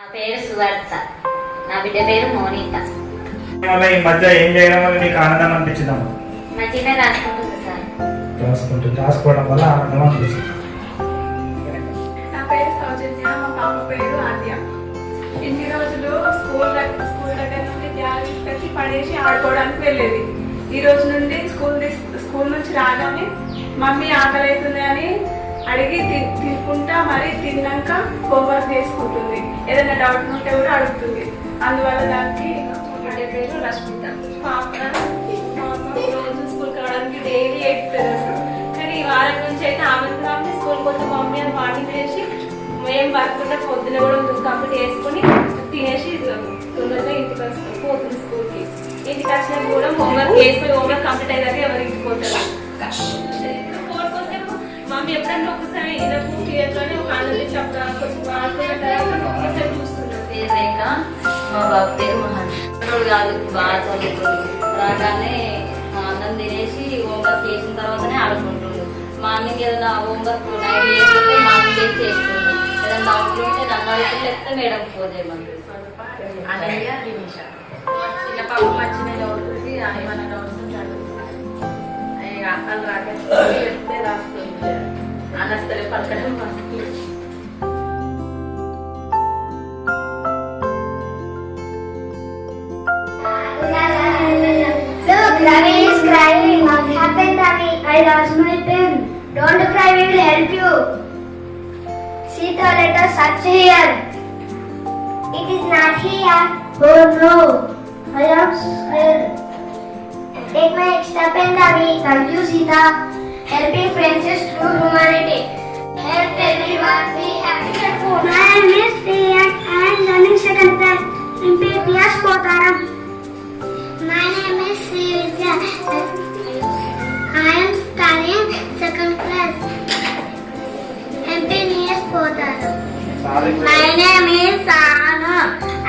నా పేరు సువర్త, నా బిడ్డ పేరు మోనిత. ఈ మధ్య ఏం చేయడం వల్ల నీకు ఆనందం అనిపించిందమ్మా? మంచిగా రాసుకుంటుంది సార్. రాసుకోవడం వల్ల ఆనందం అనిపించింది. నా పేరు సౌజన్య, మా పాప పేరు ఆద్య. ఇన్ని రోజులు స్కూల్ దగ్గర నుండి బ్యాగ్ తీసుకొచ్చి పడేసి ఆడుకోవడానికి వెళ్ళేది. ఈ రోజు నుండి స్కూల్ నుంచి రాగానే మమ్మీ ఆకలి అవుతుంది అని అడిగి తినుకుంటా, మరి తిన్నాక హోంవర్క్ చేసుకుంటుంది. ఏదైనా డౌట్ ఉంటే కూడా అడుగుతుంది. అందువల్ల దానికి పేరు రష్మిత. పాప రోజు స్కూల్కి రావడానికి డైలీ ఎయిట్ అసలు. కానీ ఈ వారం నుంచి అయితే ఆమె స్కూల్కి వస్తే మమ్మీ అని మార్నింగ్ చేసి ఏం వర్క్ ఉంటే పొద్దున కూడా కంప్లీట్ చేసుకుని తినేసి తొందరగా ఇంటికి వస్తుంది, పోతుంది స్కూల్కి. ఇంటికి వచ్చినా కూడా హోంవర్క్ చేసుకుని హోంవర్క్ కంప్లీట్ అయ్యాక ఎవరు ఇంటికి పోతారు. మమ్మీ ఎప్పుడన్నా ఒకసారి ఇలా థియేటర్లోనే ఒక ఆనంది చెప్తాను, కొంచెం ఒకసారి చూస్తున్నాను. పేరు రేఖ, మా బాబు పేరు మహాన్. కాదు బాగా చదువుతుంది. రాగానే అన్నం తినేసి హోంవర్క్ చేసిన తర్వాతనే ఆడుకుంటుండు. మార్నింగ్ ఏదైనా హోంవర్క్ నైట్ చేసుకుంటే మార్నింగ్ చేస్తుండు. ఏదైనా డౌట్లు ఉంటే నన్ను అడుగుతుంటే చెప్తే మేడం ఫోన్ చేయమంటుంది. అనన్య రిమిష. చిన్న పాప మంచిగా చదువుతుంది, ఏమైనా డౌట్స్ ఉంటే అడుగుతుంది. అక్కలు రాకేస్తుంది, చెప్తే రాస్తుంది. అనస్తలే పలకడం వస్తుంది. Look, Ravi is crying. What happened, Ravi? I lost my pen. Don't cry, we will help you. Sita, let us search here. It is not here. Oh no. I am scared. Take my extra pen, Ravi. Thank you, Sita. Helping friends is true humanity. Help everyone. Be happy at home. My name is Priya. I am learning second class in PPS Potaram. My name is Srividya. I am studying second class. MPNS Potaram. My name is Sanu.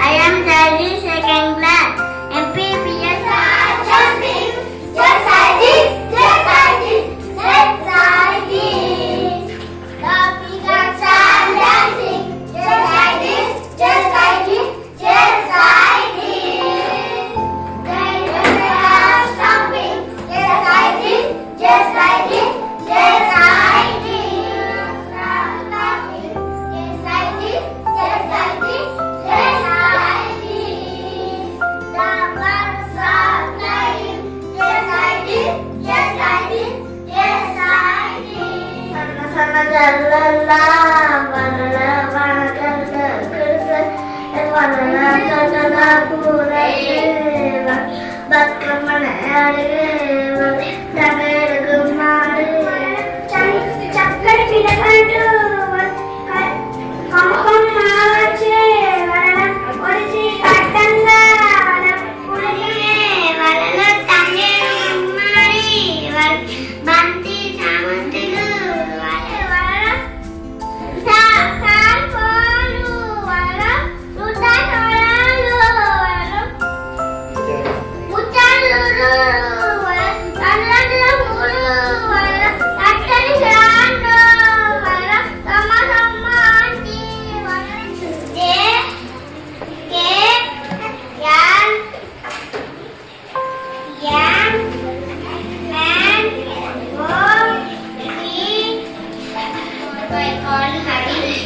I am studying second class. MPPS jumping. Just like this. Just like this. Just like this. The peacocks are dancing. Just like this. Just like this. Just like this. Stomping, just like this, just like this, just like this. Stomping, just like this, just like this, just like this. The birds are flying, just like this, just like this, just like this. Sama jalala, banana, banana, banana, pura deva. చక్కటి పిల్లలు ఒడిసి పట్టంగా బంతి చామంతులు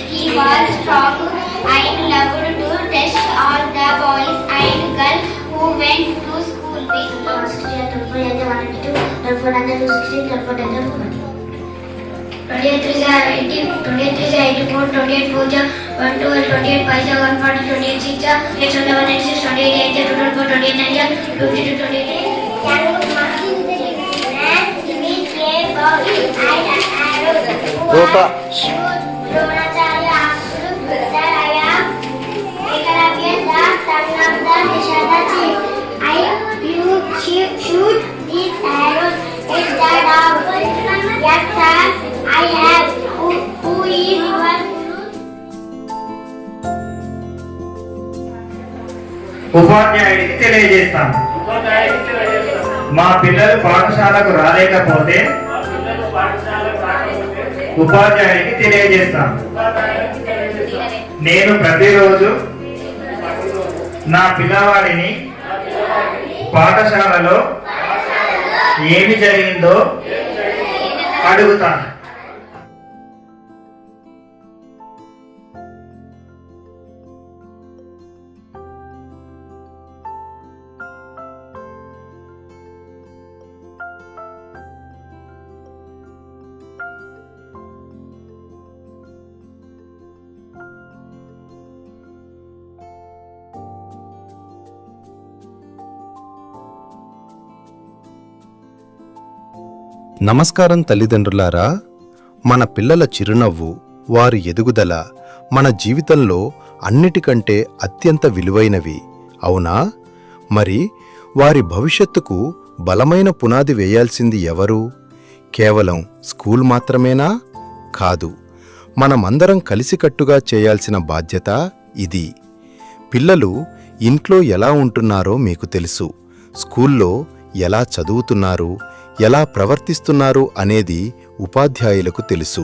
He was strong and loved to test all the boys and girls who went to school with him. 28 3 80, 28 3 84, 28 4 112, 28 5 140, 28 6 811, 86, 28 8 224, 28 9 52, 28. Dronacharya ఆస్తులు ఉత్తరాయ Ekalavya the son of the Nishada chief. Shoot these arrows at the dog. Yes sir, I have. Who is your? ఉపాధ్యాయుడికి తెలియజేస్తాను. మా పిల్లలు పాఠశాలకు రాలేకపోతే ఉపాధ్యాయుడికి తెలియజేస్తాను. నేను ప్రతిరోజు నా పిల్లవాడిని పాఠశాలలో ఏమి జరిగిందో అడుగుతాను. నమస్కారం తల్లిదండ్రులారా. మన పిల్లల చిరునవ్వు, వారి ఎదుగుదల మన జీవితంలో అన్నిటికంటే అత్యంత విలువైనవి, అవునా? మరి వారి భవిష్యత్తుకు బలమైన పునాది వేయాల్సింది ఎవరు? కేవలం స్కూల్ మాత్రమేనా? కాదు, మనమందరం కలిసికట్టుగా చేయాల్సిన బాధ్యత ఇది. పిల్లలు ఇంట్లో ఎలా ఉంటున్నారో మీకు తెలుసు, స్కూల్లో ఎలా చదువుతున్నారు, ఎలా ప్రవర్తిస్తున్నారు అనేది ఉపాధ్యాయులకు తెలుసు.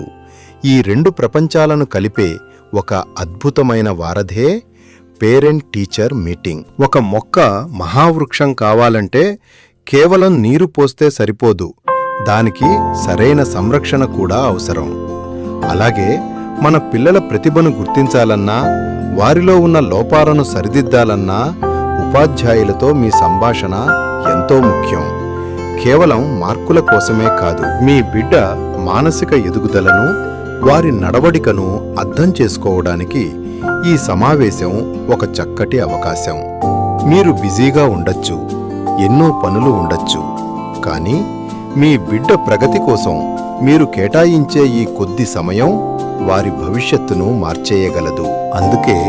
ఈ రెండు ప్రపంచాలను కలిపే ఒక అద్భుతమైన వారధే పేరెంట్ టీచర్ మీటింగ్. ఒక మొక్క మహావృక్షం కావాలంటే కేవలం నీరు పోస్తే సరిపోదు, దానికి సరైన సంరక్షణ కూడా అవసరం. అలాగే మన పిల్లల ప్రతిభను గుర్తించాలన్నా, వారిలో ఉన్న లోపాలను సరిదిద్దాలన్నా ఉపాధ్యాయులతో మీ సంభాషణ ఎంతో ముఖ్యం. కేవలం మార్కుల కోసమే కాదు, మీ బిడ్డ మానసిక ఎదుగుదలను, వారి నడవడికను అర్థం చేసుకోవడానికి ఈ సమావేశం ఒక చక్కటి అవకాశం. మీరు బిజీగా ఉండొచ్చు, ఎన్నో పనులు ఉండొచ్చు, కానీ మీ బిడ్డ ప్రగతి కోసం మీరు కేటాయించే ఈ కొద్ది సమయం వారి భవిష్యత్తును మార్చేయగలదు. అందుకే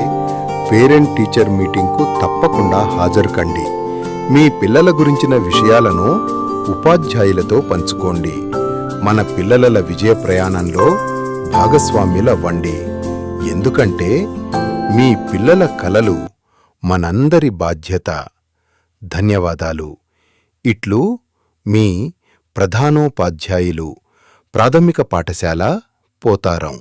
పేరెంట్ టీచర్ మీటింగ్కు తప్పకుండా హాజరు కండి. మీ పిల్లల గురించిన విషయాలను ఉపాధ్యాయులతో పంచుకోండి. మన పిల్లల విజయ ప్రయాణంలో భాగస్వామ్యులవ్వండి. ఎందుకంటే మీ పిల్లల కలలు మనందరి బాధ్యత. ధన్యవాదాలు. ఇట్లు మీ ప్రధానోపాధ్యాయులు, ప్రాథమిక పాఠశాల పోతారం.